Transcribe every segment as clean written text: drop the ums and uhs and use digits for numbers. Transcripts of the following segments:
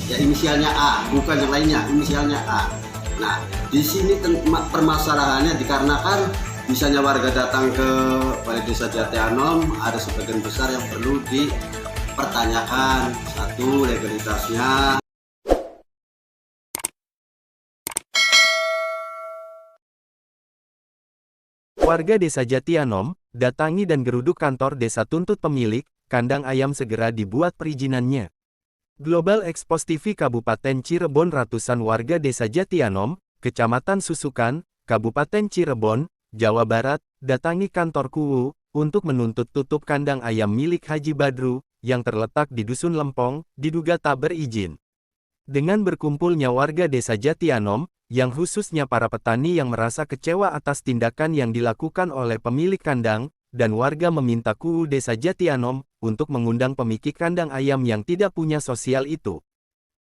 Ya inisialnya A, bukan yang lainnya, inisialnya A. Nah, di sini permasalahannya dikarenakan misalnya warga datang ke Balai Desa Jati Anom, ada sebagian besar yang perlu dipertanyakan. Satu, legalitasnya. Warga Desa Jati Anom datangi dan geruduk kantor desa tuntut pemilik kandang ayam segera dibuat perizinannya. Global Expos TV Kabupaten Cirebon. Ratusan warga Desa Jati Anom, Kecamatan Susukan, Kabupaten Cirebon, Jawa Barat, datangi kantor KUU untuk menuntut tutup kandang ayam milik Haji Badru yang terletak di Dusun Lempong, diduga tak berizin. Dengan berkumpulnya warga Desa Jati Anom, yang khususnya para petani yang merasa kecewa atas tindakan yang dilakukan oleh pemilik kandang, dan warga meminta KUU Desa Jati Anom untuk mengundang pemilik kandang ayam yang tidak punya sosial itu.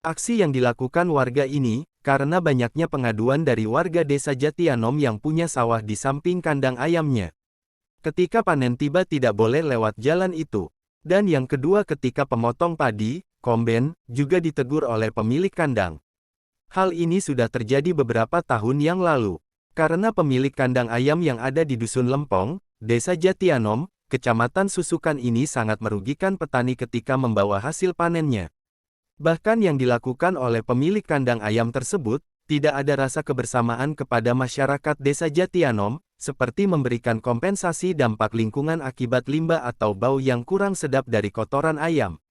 Aksi yang dilakukan warga ini, karena banyaknya pengaduan dari warga Desa Jati Anom yang punya sawah di samping kandang ayamnya. Ketika panen tiba tidak boleh lewat jalan itu. Dan yang kedua ketika pemotong padi, komben, juga ditegur oleh pemilik kandang. Hal ini sudah terjadi beberapa tahun yang lalu. Karena pemilik kandang ayam yang ada di Dusun Lempong, Desa Jati Anom, Kecamatan Susukan ini sangat merugikan petani ketika membawa hasil panennya. Bahkan yang dilakukan oleh pemilik kandang ayam tersebut, tidak ada rasa kebersamaan kepada masyarakat Desa Jati Anom, seperti memberikan kompensasi dampak lingkungan akibat limbah atau bau yang kurang sedap dari kotoran ayam.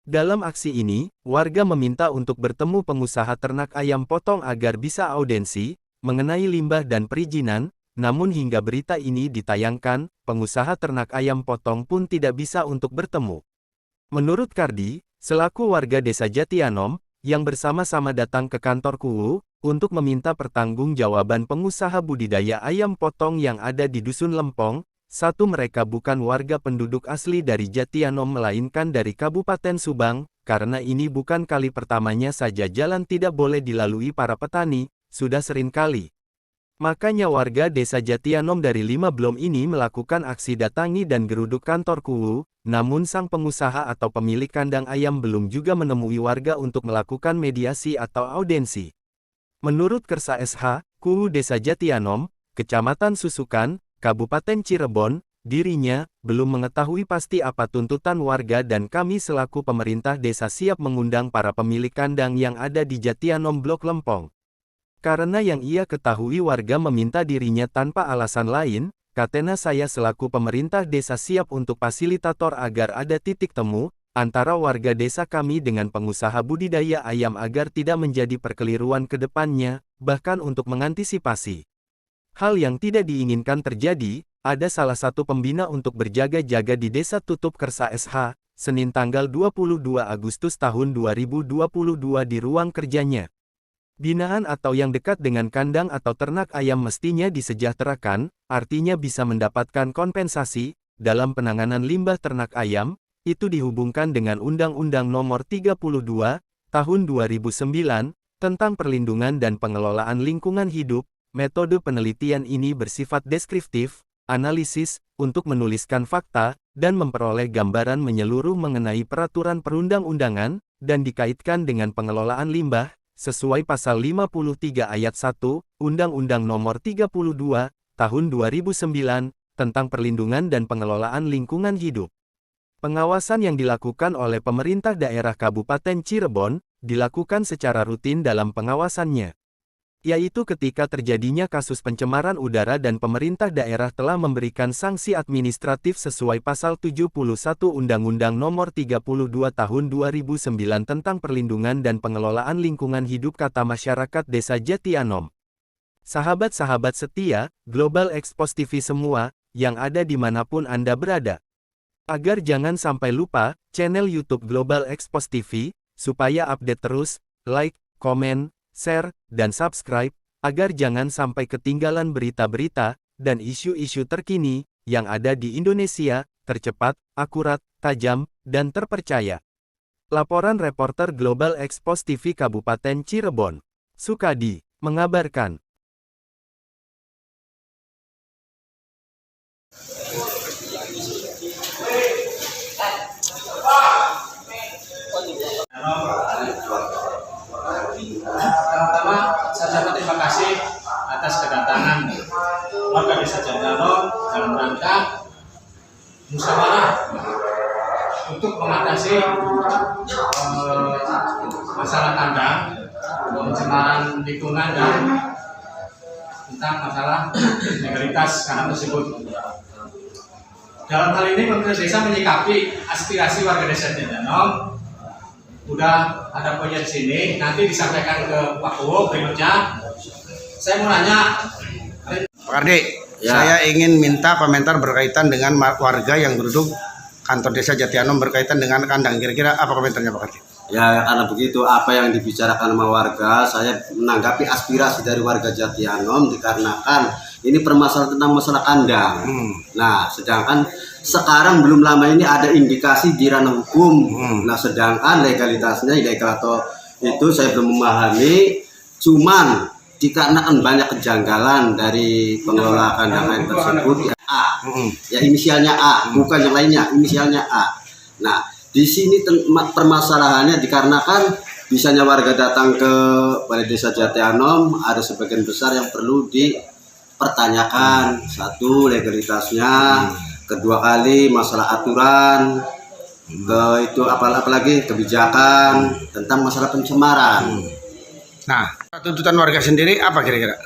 Dalam aksi ini, warga meminta untuk bertemu pengusaha ternak ayam potong agar bisa audensi mengenai limbah dan perizinan. Namun hingga berita ini ditayangkan, pengusaha ternak ayam potong pun tidak bisa untuk bertemu. Menurut Kardi, selaku warga Desa Jati Anom, yang bersama-sama datang ke kantor KUU, untuk meminta pertanggungjawaban pengusaha budidaya ayam potong yang ada di Dusun Lempong. Satu, mereka bukan warga penduduk asli dari Jati Anom melainkan dari Kabupaten Subang, karena ini bukan kali pertamanya saja jalan tidak boleh dilalui para petani, sudah sering kali. Makanya warga Desa Jati Anom dari 5 Blom ini melakukan aksi datangi dan geruduk kantor KUU, namun sang pengusaha atau pemilik kandang ayam belum juga menemui warga untuk melakukan mediasi atau audensi. Menurut Kersa SH, KUU Desa Jati Anom, Kecamatan Susukan, Kabupaten Cirebon, dirinya belum mengetahui pasti apa tuntutan warga dan kami selaku pemerintah desa siap mengundang para pemilik kandang yang ada di Jati Anom Blok Lempong. Karena yang ia ketahui warga meminta dirinya tanpa alasan lain, katanya saya selaku pemerintah desa siap untuk fasilitator agar ada titik temu antara warga desa kami dengan pengusaha budidaya ayam agar tidak menjadi perkeliruan ke depannya, bahkan untuk mengantisipasi hal yang tidak diinginkan terjadi. Ada salah satu pembina untuk berjaga-jaga di Desa Tutup Kersa SH, Senin tanggal 22 Agustus tahun 2022 di ruang kerjanya. Binaan atau yang dekat dengan kandang atau ternak ayam mestinya disejahterakan, artinya bisa mendapatkan kompensasi, dalam penanganan limbah ternak ayam, itu dihubungkan dengan Undang-Undang Nomor 32, Tahun 2009, tentang perlindungan dan pengelolaan lingkungan hidup. Metode penelitian ini bersifat deskriptif, analisis, untuk menuliskan fakta, dan memperoleh gambaran menyeluruh mengenai peraturan perundang-undangan, dan dikaitkan dengan pengelolaan limbah, sesuai Pasal 53 Ayat 1, Undang-Undang Nomor 32, Tahun 2009, tentang perlindungan dan pengelolaan lingkungan hidup. Pengawasan yang dilakukan oleh pemerintah daerah Kabupaten Cirebon, dilakukan secara rutin dalam pengawasannya. Yaitu ketika terjadinya kasus pencemaran udara dan pemerintah daerah telah memberikan sanksi administratif sesuai Pasal 71 Undang-Undang Nomor 32 Tahun 2009 tentang perlindungan dan pengelolaan lingkungan hidup, kata masyarakat Desa Jati Anom. Sahabat-sahabat setia, Global Expos TV semua, yang ada dimanapun Anda berada. Agar jangan sampai lupa, channel YouTube Global Expos TV, supaya update terus, like, komen, share, dan subscribe, agar jangan sampai ketinggalan berita-berita, dan isu-isu terkini, yang ada di Indonesia, tercepat, akurat, tajam, dan terpercaya. Laporan reporter Global Expos TV Kabupaten Cirebon, Sukadi, mengabarkan. lingkungan dan tentang masalah legalitas tanah tersebut. Dalam hal ini pemerintah desa menyikapi aspirasi warga desa Jatianom. Udah ada poinnya di sini, nanti disampaikan ke Pak Kuwo berikutnya. Saya mau nanya, Pak Kardi, Ya. saya ingin minta komentar berkaitan dengan warga yang duduk kantor desa Jatianom berkaitan dengan kandang. Kira-kira apa komentarnya Pak Kardi? Ya karena begitu apa yang dibicarakan sama warga, saya menanggapi aspirasi dari warga Jatianom dikarenakan ini permasalahan tentang masalah kandang. Nah sedangkan sekarang belum lama ini ada indikasi di ranah hukum. Nah sedangkan legalitasnya ilegal atau itu saya belum memahami. Cuman dikarenakan banyak kejanggalan dari pengelola kandang ayam tersebut ya A, ya inisialnya A, bukan yang lainnya, inisialnya A. Nah di sini permasalahannya dikarenakan bisanya warga datang ke Balai Desa Jatianom ada sebagian besar yang perlu dipertanyakan. Satu, legalitasnya, kedua kali masalah aturan, itu apalagi kebijakan tentang masalah pencemaran. Nah, tuntutan warga sendiri apa kira-kira?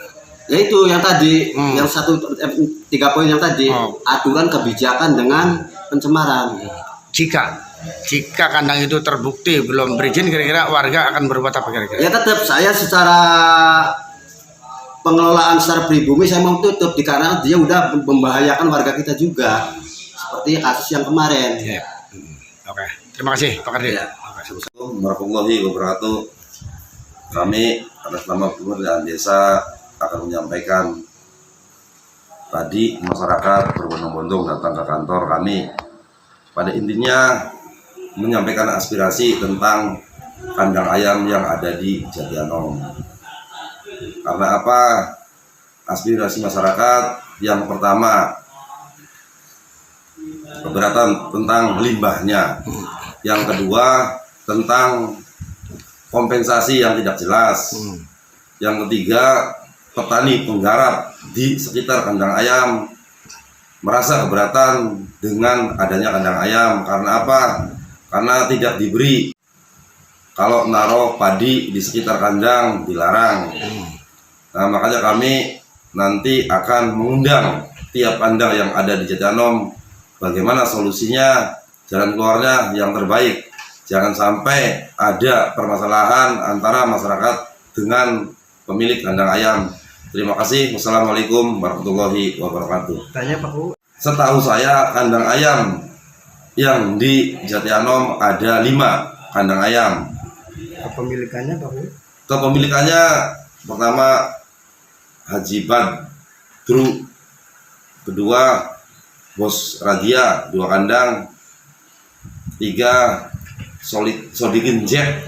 Yaitu yang tadi, yang tiga poin yang tadi, aturan, kebijakan dengan pencemaran. Jika kandang itu terbukti belum berizin, kira-kira warga akan berbuat apa kira-kira? Ya tetap saya secara pengelolaan secara pribumi saya mau tutup dikarenakan dia udah membahayakan warga kita juga seperti kasus yang kemarin. Ya. Oke, terima kasih Pak Kardi. Ya. Assalamualaikum warahmatullahi wabarakatuh. Kami atas nama pemerintah desa akan menyampaikan tadi masyarakat berbondong-bondong datang ke kantor kami. Pada intinya menyampaikan aspirasi tentang kandang ayam yang ada di Jatianom. Karena apa? Aspirasi masyarakat yang pertama keberatan tentang limbahnya. Yang kedua tentang kompensasi yang tidak jelas. Yang ketiga petani penggarap di sekitar kandang ayam merasa keberatan dengan adanya kandang ayam. Karena apa? Karena tidak diberi. Kalau naruh padi di sekitar kandang dilarang. Nah makanya kami nanti akan mengundang tiap kandang yang ada di Jatianom bagaimana solusinya, jalan keluarnya yang terbaik. Jangan sampai ada permasalahan antara masyarakat dengan pemilik kandang ayam. Terima kasih. Wassalamualaikum warahmatullahi wabarakatuh. Tanya Pak Bu. Setahu saya kandang ayam yang di Jatianom ada 5 kandang ayam. Kepemilikannya Pak Bu? Kepemilikannya pertama Haji Badru, kedua Bos Radia 2 kandang, 3 Sodikin Jack,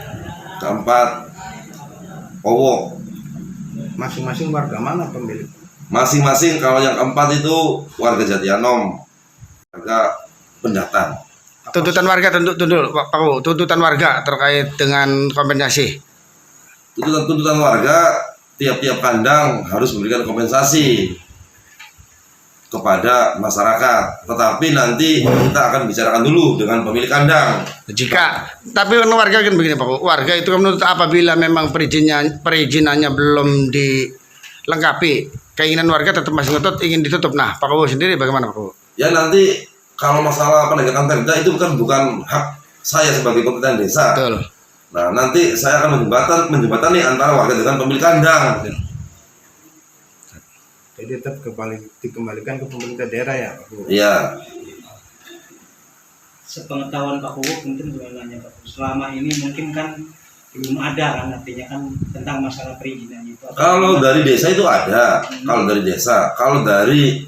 keempat Owo. Masing-masing warga mana pemilik? Masing-masing kalau yang keempat itu warga Jatianom, warga pendatang. Tuntutan warga Pak Bu, tuntutan warga terkait dengan kompensasi. Tuntutan warga tiap-tiap kandang harus memberikan kompensasi kepada masyarakat. Tetapi nanti kita akan bicarakan dulu dengan pemilik kandang. Tapi warga kan begini Pak Bu, warga itu menurut apabila memang perizinannya belum dilengkapi, keinginan warga tetap masih ngotot ingin ditutup. Nah Pak Bu sendiri bagaimana Pak Bu? Ya nanti kalau masalah penegakan perda itu bukan hak saya sebagai pemerintah desa. Betul. Nah nanti saya akan menjembatani antara warga dengan pemilik kandang. Jadi tetap dikembalikan ke pemerintah daerah ya Pak Bu? Iya. Sepengetahuan Pak Kuwo mungkin dengan nanya Pak Kuwo, selama ini mungkin kan belum ada kan artinya kan tentang masalah perizinan itu. Kalau dari desa itu ada, kalau dari desa, kalau dari